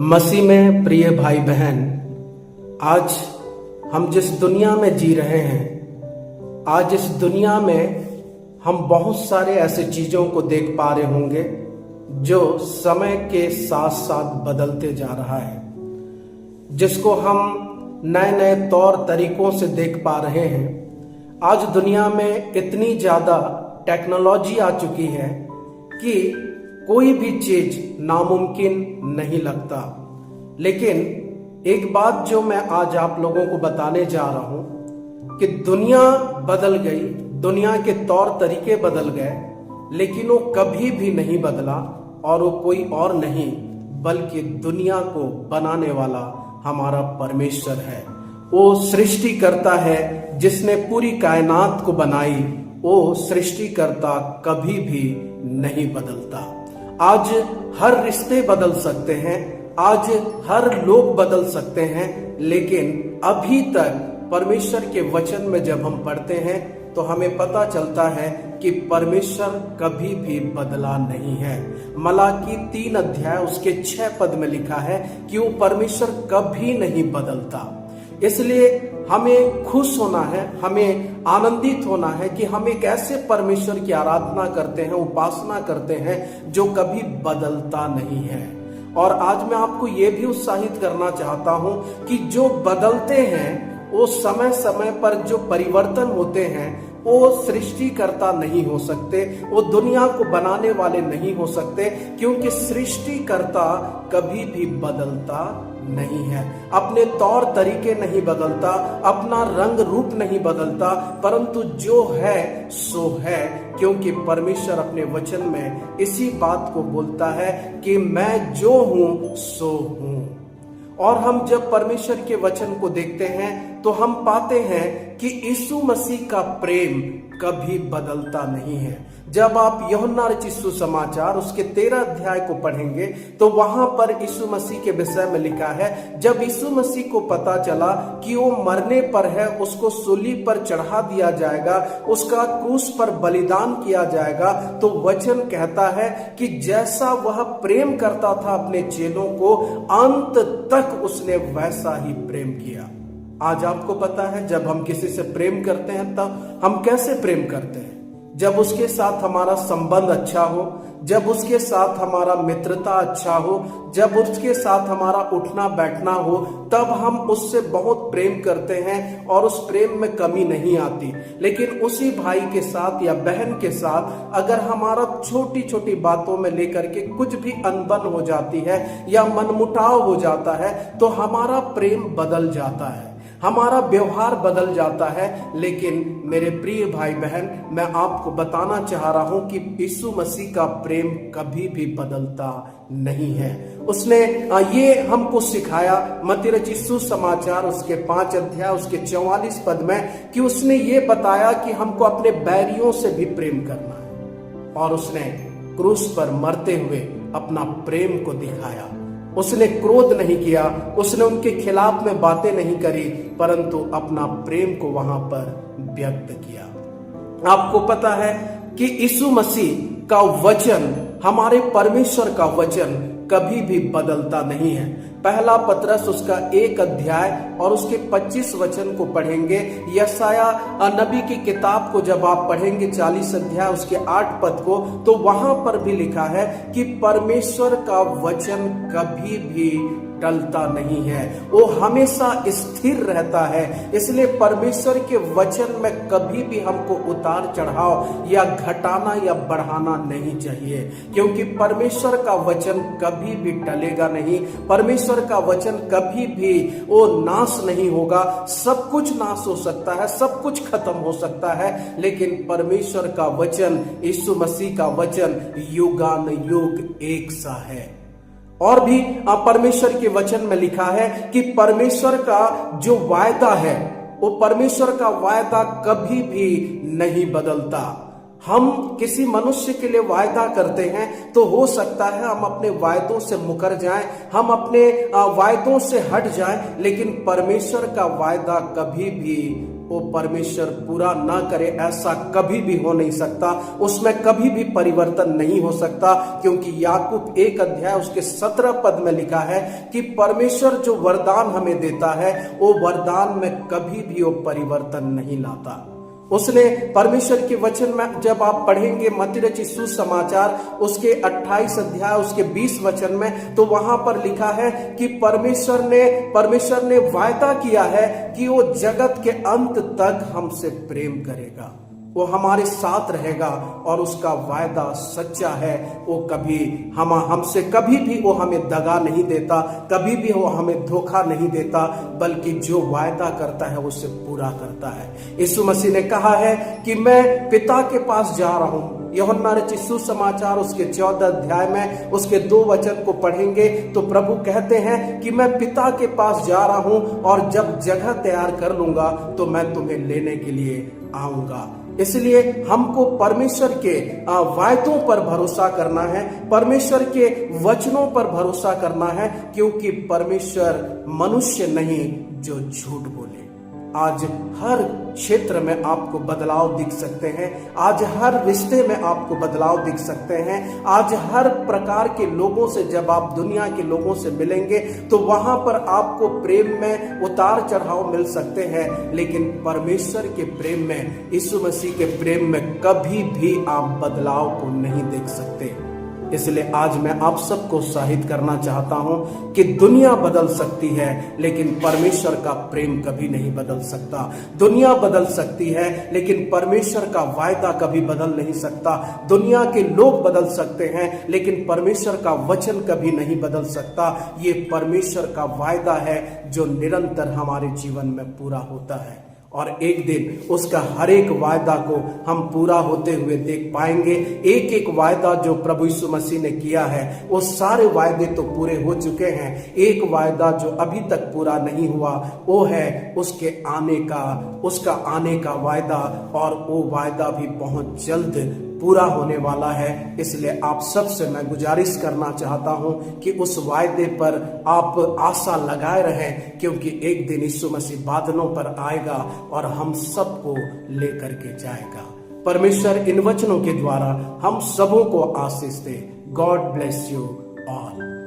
मसीह में प्रिय भाई बहन, आज हम जिस दुनिया में जी रहे हैं, आज इस दुनिया में हम बहुत सारे ऐसे चीजों को देख पा रहे होंगे जो समय के साथ साथ बदलते जा रहा है, जिसको हम नए नए तौर तरीकों से देख पा रहे हैं। आज दुनिया में इतनी ज्यादा टेक्नोलॉजी आ चुकी है कि कोई भी चीज नामुमकिन नहीं लगता। लेकिन एक बात जो मैं आज आप लोगों को बताने जा रहा हूं कि दुनिया बदल गई, दुनिया के तौर तरीके बदल गए, लेकिन वो कभी भी नहीं बदला और वो कोई और नहीं बल्कि दुनिया को बनाने वाला हमारा परमेश्वर है। वो सृष्टिकर्ता है जिसने पूरी कायनात को बनाई। वो सृष्टिकर्ता कभी भी नहीं बदलता। आज हर रिश्ते बदल सकते हैं, आज हर लोग बदल सकते हैं, लेकिन अभी तक परमेश्वर के वचन में जब हम पढ़ते हैं तो हमें पता चलता है कि परमेश्वर कभी भी बदला नहीं है। मलाकी 3 अध्याय उसके 6 पद में लिखा है कि वो परमेश्वर कभी नहीं बदलता। इसलिए हमें खुश होना है, हमें आनंदित होना है कि हम एक ऐसे परमेश्वर की आराधना करते हैं, उपासना करते हैं जो कभी बदलता नहीं है। और आज मैं आपको ये भी उत्साहित करना चाहता हूं कि जो बदलते हैं वो समय समय पर जो परिवर्तन होते हैं वो सृष्टिकर्ता नहीं हो सकते, वो दुनिया को बनाने वाले नहीं हो सकते, क्योंकि सृष्टिकर्ता कभी भी बदलता नहीं है। अपने तौर तरीके नहीं बदलता, अपना रंग रूप नहीं बदलता, परंतु जो है सो है, क्योंकि परमेश्वर अपने वचन में इसी बात को बोलता है कि मैं जो हूं सो हूं। और हम जब परमेश्वर के वचन को देखते हैं तो हम पाते हैं कि यीशु मसीह का प्रेम कभी बदलता नहीं है। जब आप यूहन्ना रचित सुसमाचार उसके 13 अध्याय को पढ़ेंगे तो वहां पर यीशु मसीह के विषय में लिखा है, जब यीशु मसीह को पता चला कि वो मरने पर है, उसको सूली पर चढ़ा दिया जाएगा, उसका क्रूस पर बलिदान किया जाएगा, तो वचन कहता है कि जैसा वह प्रेम करता था अपने चेलों को, अंत तक उसने वैसा ही प्रेम किया। आज आपको पता है जब हम किसी से प्रेम करते हैं तब हम कैसे प्रेम करते हैं? जब उसके साथ हमारा संबंध अच्छा हो, जब उसके साथ हमारा मित्रता अच्छा हो, जब उसके साथ हमारा उठना बैठना हो, तब हम उससे बहुत प्रेम करते हैं और उस प्रेम में कमी नहीं आती। लेकिन उसी भाई के साथ या बहन के साथ अगर हमारा छोटी छोटी बातों में लेकर के कुछ भी अनबन हो जाती है या मनमुटाव हो जाता है तो हमारा प्रेम बदल जाता है, हमारा व्यवहार बदल जाता है। लेकिन मेरे प्रिय भाई बहन, मैं आपको बताना चाह रहा हूं कि यीशु मसीह का प्रेम कभी भी बदलता नहीं है। उसने ये हमको सिखाया मत्ती रचित सुसमाचार उसके 5 अध्याय उसके 44 पद में कि उसने ये बताया कि हमको अपने बैरियों से भी प्रेम करना है। और उसने क्रूस पर मरते हुए अपना प्रेम को दिखाया। उसने क्रोध नहीं किया, उसने उनके खिलाफ में बातें नहीं करी, परंतु अपना प्रेम को वहां पर व्यक्त किया। आपको पता है कि यीशु मसीह का वचन, हमारे परमेश्वर का वचन कभी भी बदलता नहीं है। पहला पतरस उसका 1 अध्याय और उसके 25 वचन को पढ़ेंगे। यशाया नबी की किताब को जब आप पढ़ेंगे 40 अध्याय उसके 8 पद को, तो वहां पर भी लिखा है कि परमेश्वर का वचन कभी भी टलता नहीं है, वो हमेशा स्थिर रहता है। इसलिए परमेश्वर के वचन में कभी भी हमको उतार चढ़ाव या घटाना या बढ़ाना नहीं चाहिए, क्योंकि परमेश्वर का वचन कभी भी टलेगा नहीं। परमेश्वर का वचन कभी भी वो नाश नहीं होगा। सब कुछ नाश हो सकता है, सब कुछ खत्म हो सकता है, लेकिन परमेश्वर का वचन, यीशु मसीह का वचन युगानुयुग एक सा है। और भी परमेश्वर के वचन में लिखा है कि परमेश्वर का जो वायदा है वो परमेश्वर का वायदा कभी भी नहीं बदलता। हम किसी मनुष्य के लिए वायदा करते हैं तो हो सकता है हम अपने वायदों से मुकर जाएं, हम अपने वायदों से हट जाएं, लेकिन परमेश्वर का वायदा कभी भी वो परमेश्वर पूरा ना करे, ऐसा कभी भी हो नहीं सकता। उसमें कभी भी परिवर्तन नहीं हो सकता, क्योंकि याकूब 1 अध्याय उसके 17 पद में लिखा है कि परमेश्वर जो वरदान हमें देता है वो वरदान में कभी भी वो परिवर्तन नहीं लाता। उसने परमेश्वर के वचन में जब आप पढ़ेंगे मत्ती रचित सुसमाचार उसके 28 अध्याय उसके 20 वचन में, तो वहां पर लिखा है कि परमेश्वर ने वायदा किया है कि वो जगत के अंत तक हमसे प्रेम करेगा, वो हमारे साथ रहेगा और उसका वायदा सच्चा है। वो कभी हमसे कभी भी वो हमें दगा नहीं देता, कभी भी वो हमें धोखा नहीं देता, बल्कि जो वायदा करता है उसे पूरा करता है। यीशु मसीह ने कहा है कि मैं पिता के पास जा रहा हूं। यूहन्ना रचित सुसमाचार उसके 14 अध्याय में उसके 2 वचन को पढ़ेंगे तो प्रभु कहते हैं कि मैं पिता के पास जा रहा हूं और जब जगह तैयार कर लूंगा तो मैं तुम्हें लेने के लिए आऊंगा। इसलिए हमको परमेश्वर के वायदों पर भरोसा करना है, परमेश्वर के वचनों पर भरोसा करना है, क्योंकि परमेश्वर मनुष्य नहीं जो झूठ बोले। आज हर क्षेत्र में आपको बदलाव दिख सकते हैं, आज हर रिश्ते में आपको बदलाव दिख सकते हैं, आज हर प्रकार के लोगों से जब आप दुनिया के लोगों से मिलेंगे तो वहां पर आपको प्रेम में उतार चढ़ाव मिल सकते हैं, लेकिन परमेश्वर के प्रेम में, यीशु मसीह के प्रेम में कभी भी आप बदलाव को नहीं देख सकते। इसलिए आज मैं आप सबको उत्साहित करना चाहता हूं कि दुनिया बदल सकती है लेकिन परमेश्वर का प्रेम कभी नहीं बदल सकता। दुनिया बदल सकती है लेकिन परमेश्वर का वायदा कभी बदल नहीं सकता। दुनिया के लोग बदल सकते हैं लेकिन परमेश्वर का वचन कभी नहीं बदल सकता। ये परमेश्वर का वायदा है जो निरंतर हमारे जीवन में पूरा होता है और एक दिन उसका हर एक वायदा को हम पूरा होते हुए देख पाएंगे। एक एक वायदा जो प्रभु यीशु मसीह ने किया है वो सारे वायदे तो पूरे हो चुके हैं। एक वायदा जो अभी तक पूरा नहीं हुआ वो है उसका आने का वायदा, और वो वायदा भी बहुत जल्द पूरा होने वाला है। इसलिए आप सबसे मैं गुजारिश करना चाहता हूं कि उस वायदे पर आप आशा लगाए रहें, क्योंकि एक दिन यीशु मसीह बादलों पर आएगा और हम सबको लेकर के जाएगा। परमेश्वर इन वचनों के द्वारा हम सबों को आशीष दे। God bless you all.